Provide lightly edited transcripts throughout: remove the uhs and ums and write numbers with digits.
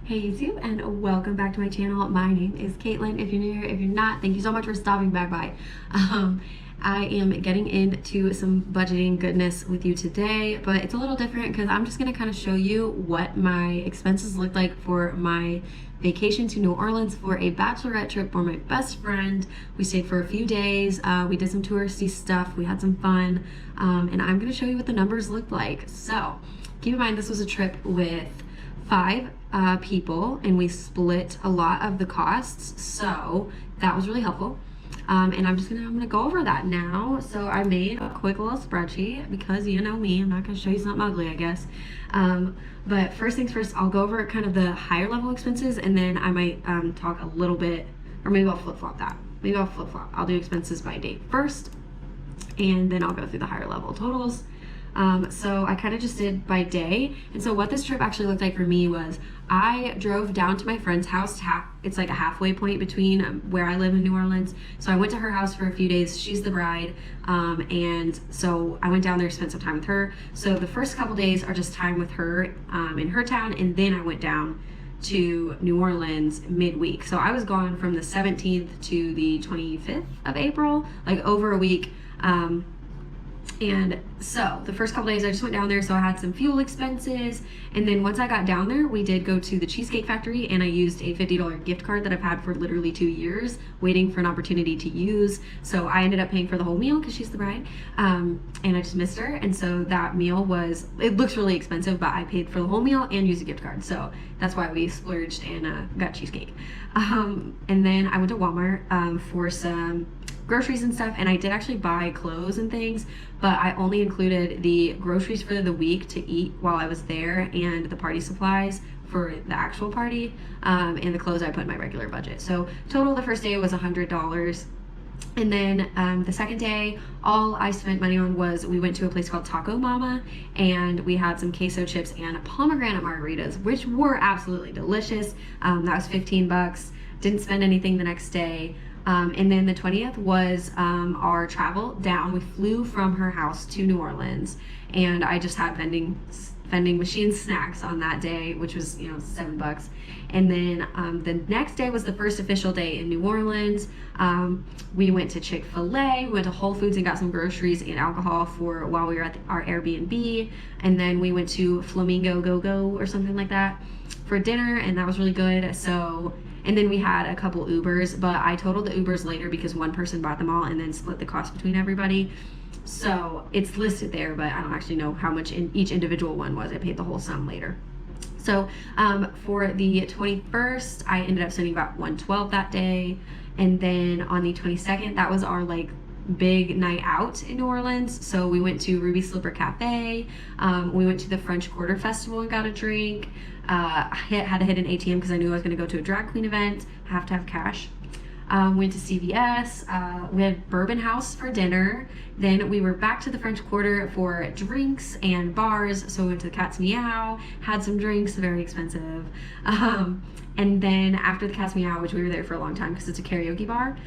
Hey YouTube, and welcome back to my channel. My name is Caitlin. If you're new here, if you're not, thank you so much for stopping back by. I am getting into some budgeting goodness with you today, but it's a little different because I'm just going to kind of show you what my expenses looked like for my vacation to New Orleans for a bachelorette trip for my best friend. We stayed for a few days. We did some touristy stuff. We had some fun, and I'm going to show you what the numbers looked like. So keep in mind, this was a trip with 5 people, and we split a lot of the costs, so that was really helpful. And I'm gonna go over that now. So I made a quick little spreadsheet because you know me, I'm not gonna show you something ugly, I guess. But first things first, I'll go over kind of the higher level expenses, and then I might talk a little bit, or maybe I'll flip-flop that. Maybe I'll flip-flop. I'll do expenses by date first, and then I'll go through the higher level totals. So I kind of just did by day. And so what this trip actually looked like for me was I drove down to my friend's house. It's like a halfway point between where I live in New Orleans. So I went to her house for a few days. She's the bride. And so I went down there, spent some time with her. So the first couple days are just time with her in her town. And then I went down to New Orleans midweek. So I was gone from the 17th to the 25th of April, like over a week. And so the first couple days I just went down there, so I had some fuel expenses, and then once I got down there, we did go to the Cheesecake Factory, and I used a $50 gift card that I've had for literally 2 years, waiting for an opportunity to use. So I ended up paying for the whole meal because she's the bride, and I just missed her. And so that meal it looks really expensive, but I paid for the whole meal and used a gift card, so that's why we splurged and got cheesecake. And then I went to Walmart for some groceries and stuff, and I did actually buy clothes and things, but I only included the groceries for the week to eat while I was there and the party supplies for the actual party, and the clothes I put in my regular budget. So total the first day was $100. And then the second day, all I spent money on was we went to a place called Taco Mama, and we had some queso chips and pomegranate margaritas, which were absolutely delicious. That was 15 bucks. Didn't spend anything the next day. And then the 20th was our travel down. We flew from her house to New Orleans, and I just had vending machine snacks on that day, which was, $7 bucks. And then the next day was the first official day in New Orleans. We went to Chick-fil-A, we went to Whole Foods and got some groceries and alcohol while we were at our Airbnb. And then we went to Flamingo Go-Go or something like that for dinner, and that was really good. And then we had a couple Ubers, but I totaled the Ubers later because one person bought them all and then split the cost between everybody. So it's listed there, but I don't actually know how much each individual one was. I paid the whole sum later. So for the 21st, I ended up spending about $112 that day. And then on the 22nd, that was our big night out in New Orleans. So we went to Ruby Slipper Cafe. We went to the French Quarter Festival and got a drink. I had to hit an ATM because I knew I was going to go to a drag queen event. I have to have cash. Went to CVS. We had Bourbon House for dinner. Then we were back to the French Quarter for drinks and bars. So we went to the Cat's Meow, had some drinks, very expensive. And then after the Cat's Meow, which we were there for a long time because it's a karaoke bar,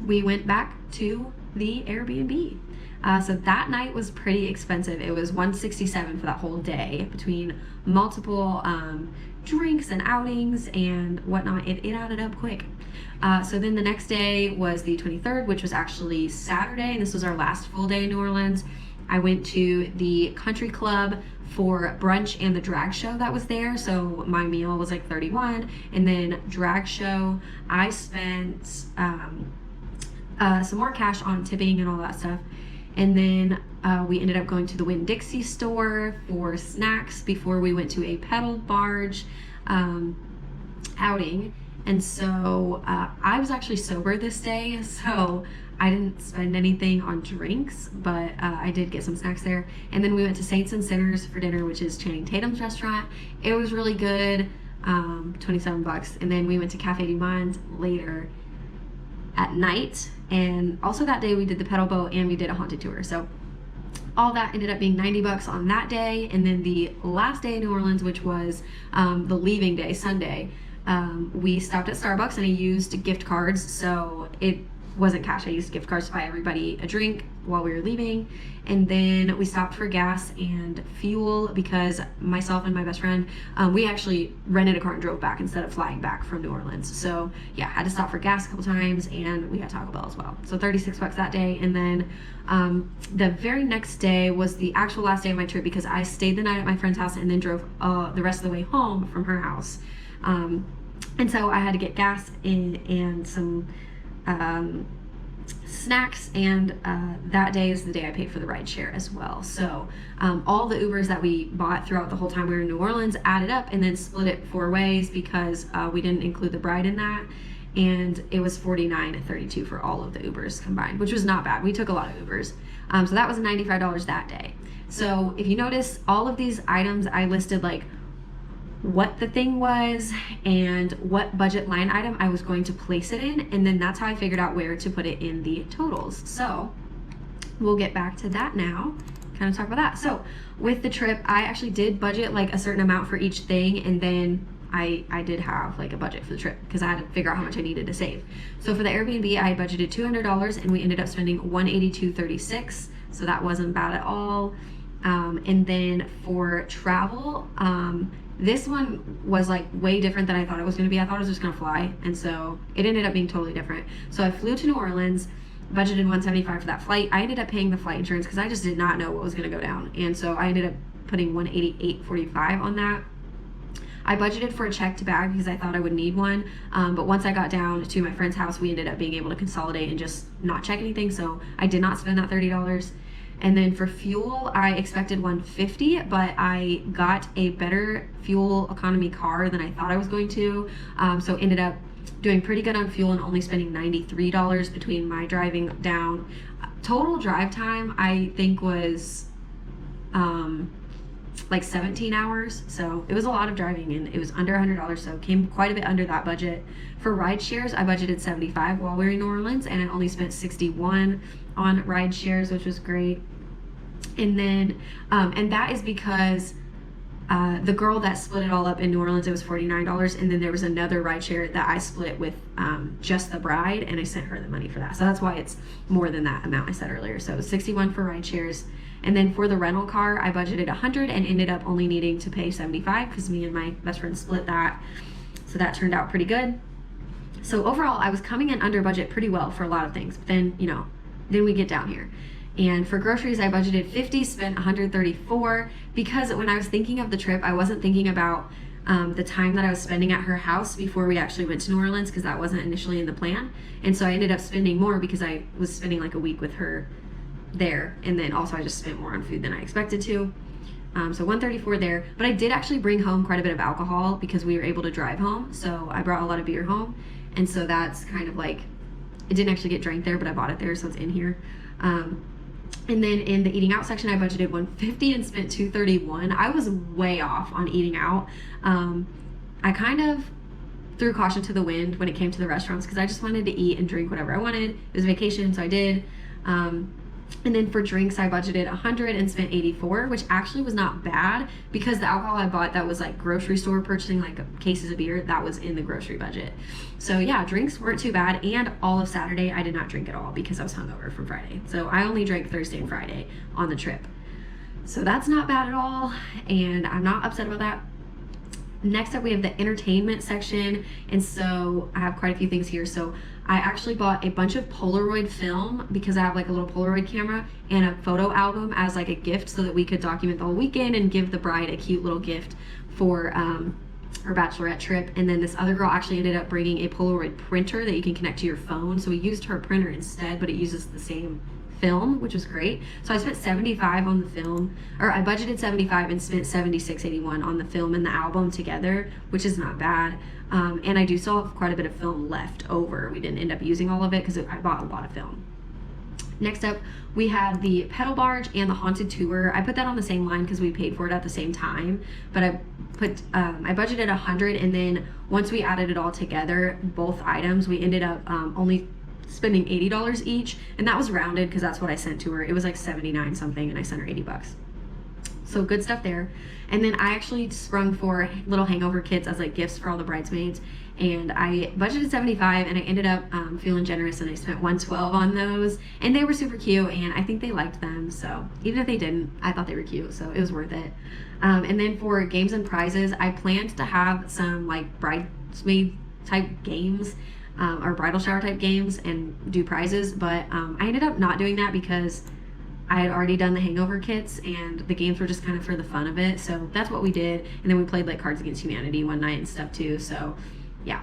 we went back to the Airbnb. So that night was pretty expensive. It was $167 for that whole day between multiple drinks and outings and whatnot. It added up quick. So then the next day was the 23rd, which was actually Saturday, and this was our last full day in New Orleans. I went to the country club for brunch and the drag show that was there. So my meal was like $31, and then drag show, I spent some more cash on tipping and all that stuff. And then we ended up going to the Winn-Dixie store for snacks before we went to a pedal barge outing. And so I was actually sober this day, so I didn't spend anything on drinks, but I did get some snacks there. And then we went to Saints and Sinners for dinner, which is Channing Tatum's restaurant. It was really good, 27 bucks. And then we went to Cafe du Monde later at night, and also that day we did the pedal boat and we did a haunted tour. So all that ended up being 90 bucks on that day. And then the last day in New Orleans, which was the leaving day, Sunday, we stopped at Starbucks and I used gift cards. So it wasn't cash. I used gift cards to buy everybody a drink while we were leaving. And then we stopped for gas and fuel because myself and my best friend, we actually rented a car and drove back instead of flying back from New Orleans. So yeah, had to stop for gas a couple times, and we had Taco Bell as well. So $36 that day. And then the very next day was the actual last day of my trip because I stayed the night at my friend's house and then drove the rest of the way home from her house. And so I had to get gas and some snacks, and that day is the day I paid for the ride share as well. So all the Ubers that we bought throughout the whole time we were in New Orleans added up and then split it 4 ways because we didn't include the bride in that, and it was $49 and $32 for all of the Ubers combined, which was not bad. We took a lot of Ubers. So that was $95 that day. So if you notice, all of these items I listed like what the thing was and what budget line item I was going to place it in, and then that's how I figured out where to put it in the totals. So we'll get back to that now, kind of talk about that. So with the trip, I actually did budget like a certain amount for each thing, and then I did have like a budget for the trip because I had to figure out how much I needed to save. So for the Airbnb, I budgeted $200 and we ended up spending $182.36, so that wasn't bad at all. And then for travel, this one was like way different than I thought it was going to be. I thought I was just going to fly, and so it ended up being totally different. So I flew to New Orleans, budgeted $175 for that flight. I ended up paying the flight insurance because I just did not know what was going to go down, and so I ended up putting $188.45 on that. I budgeted for a checked bag because I thought I would need one, but once I got down to my friend's house, we ended up being able to consolidate and just not check anything, so I did not spend that $30. And then for fuel, I expected $150, but I got a better fuel economy car than I thought I was going to. So ended up doing pretty good on fuel and only spending $93 between my driving down. Total drive time, I think, was like 17 hours. So it was a lot of driving, and it was under $100, so came quite a bit under that budget. For ride shares, I budgeted $75 while we were in New Orleans, and I only spent $61 on ride shares, which was great. And then and that is because the girl that split it all up in New Orleans, it was $49, and then there was another ride share that I split with just the bride, and I sent her the money for that. So that's why it's more than that amount I said earlier. So it was $61 for ride shares. And then for the rental car, I budgeted $100 and ended up only needing to pay $75 because me and my best friend split that. So that turned out pretty good. So overall, I was coming in under budget pretty well for a lot of things. But then, then we get down here. And for groceries, I budgeted $50, spent $134, because when I was thinking of the trip, I wasn't thinking about the time that I was spending at her house before we actually went to New Orleans, because that wasn't initially in the plan. And so I ended up spending more because I was spending like a week with her there, and then also I just spent more on food than I expected to. So $134 there, but I did actually bring home quite a bit of alcohol because we were able to drive home. So I brought a lot of beer home, and so that's kind of like, it didn't actually get drank there, but I bought it there, so it's in here. And then in the eating out section, I budgeted $150 and spent $231. I was way off on eating out. I kind of threw caution to the wind when it came to the restaurants because I just wanted to eat and drink whatever I wanted. It was vacation, so I did. And then for drinks, I budgeted $100 and spent $84, which actually was not bad because the alcohol I bought that was like grocery store purchasing, like cases of beer, that was in the grocery budget. So yeah, drinks weren't too bad. And all of Saturday, I did not drink at all because I was hungover from Friday. So I only drank Thursday and Friday on the trip. So that's not bad at all, and I'm not upset about that. Next up, we have the entertainment section, and so I have quite a few things here. So I actually bought a bunch of Polaroid film because I have like a little Polaroid camera and a photo album as like a gift so that we could document the whole weekend and give the bride a cute little gift for her bachelorette trip. And then this other girl actually ended up bringing a Polaroid printer that you can connect to your phone. So we used her printer instead, but it uses the same film, which was great. So I spent $75 on the film, or I budgeted $75 and spent $76.81 on the film and the album together, which is not bad. And I do still have quite a bit of film left over. We didn't end up using all of it because I bought a lot of film. Next up, we had the pedal barge and the haunted tour. I put that on the same line because we paid for it at the same time, but I budgeted $100, and then once we added it all together, both items, we ended up only spending $80 each, and that was rounded because that's what I sent to her. It was like 79 something, and I sent her $80. So good stuff there. And then I actually sprung for little hangover kits as like gifts for all the bridesmaids. And I budgeted 75 and I ended up feeling generous and I spent 112 on those. And they were super cute and I think they liked them. So even if they didn't, I thought they were cute. So it was worth it. And then for games and prizes, I planned to have some like bridesmaid type games or bridal shower type games and do prizes. But I ended up not doing that because I had already done the hangover kits and the games were just kind of for the fun of it. So that's what we did. And then we played like Cards Against Humanity one night and stuff too. So yeah.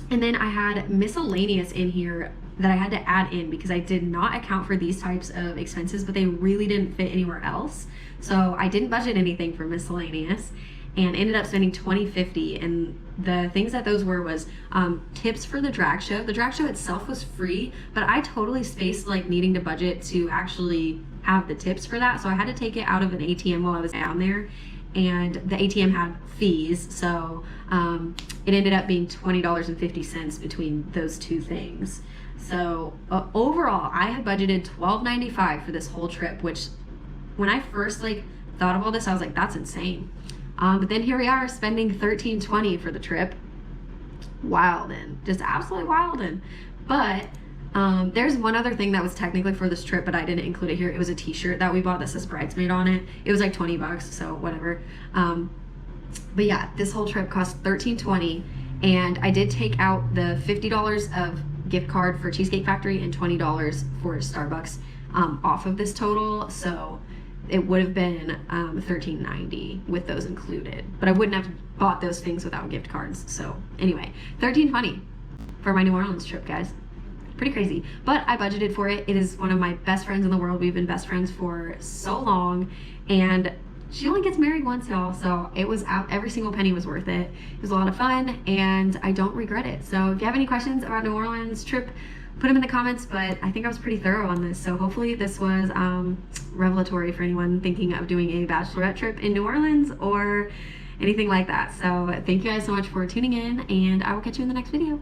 And then I had miscellaneous in here that I had to add in because I did not account for these types of expenses, but they really didn't fit anywhere else. So I didn't budget anything for miscellaneous and ended up spending $20.50. And the things that those were was tips for the drag show. The drag show itself was free, but I totally spaced like needing to budget to actually have the tips for that. So I had to take it out of an ATM while I was down there. And the ATM had fees, so it ended up being $20.50 between those two things. So overall, I had budgeted $12.95 for this whole trip, which when I first like thought of all this, I was like, that's insane. But then here we are spending $13.20 for the trip. Wildin', just absolutely wildin'. But there's one other thing that was technically for this trip, but I didn't include it here. It was a t-shirt that we bought that says bridesmaid on it. It was like $20, so whatever. But yeah, this whole trip cost $13.20, and I did take out the $50 of gift card for Cheesecake Factory and $20 for Starbucks off of this total. So it would have been $13.90 with those included, but I wouldn't have bought those things without gift cards. So anyway, $13.20 for my New Orleans trip, guys. Pretty crazy, but I budgeted for it. It is one of my best friends in the world. We've been best friends for so long, and she only gets married once, y'all, so it was out. Every single penny was worth it. It was a lot of fun, and I don't regret it. So if you have any questions about New Orleans trip, put them in the comments, but I think I was pretty thorough on this, so hopefully this was revelatory for anyone thinking of doing a bachelorette trip in New Orleans or anything like that. So thank you guys so much for tuning in, and I will catch you in the next video.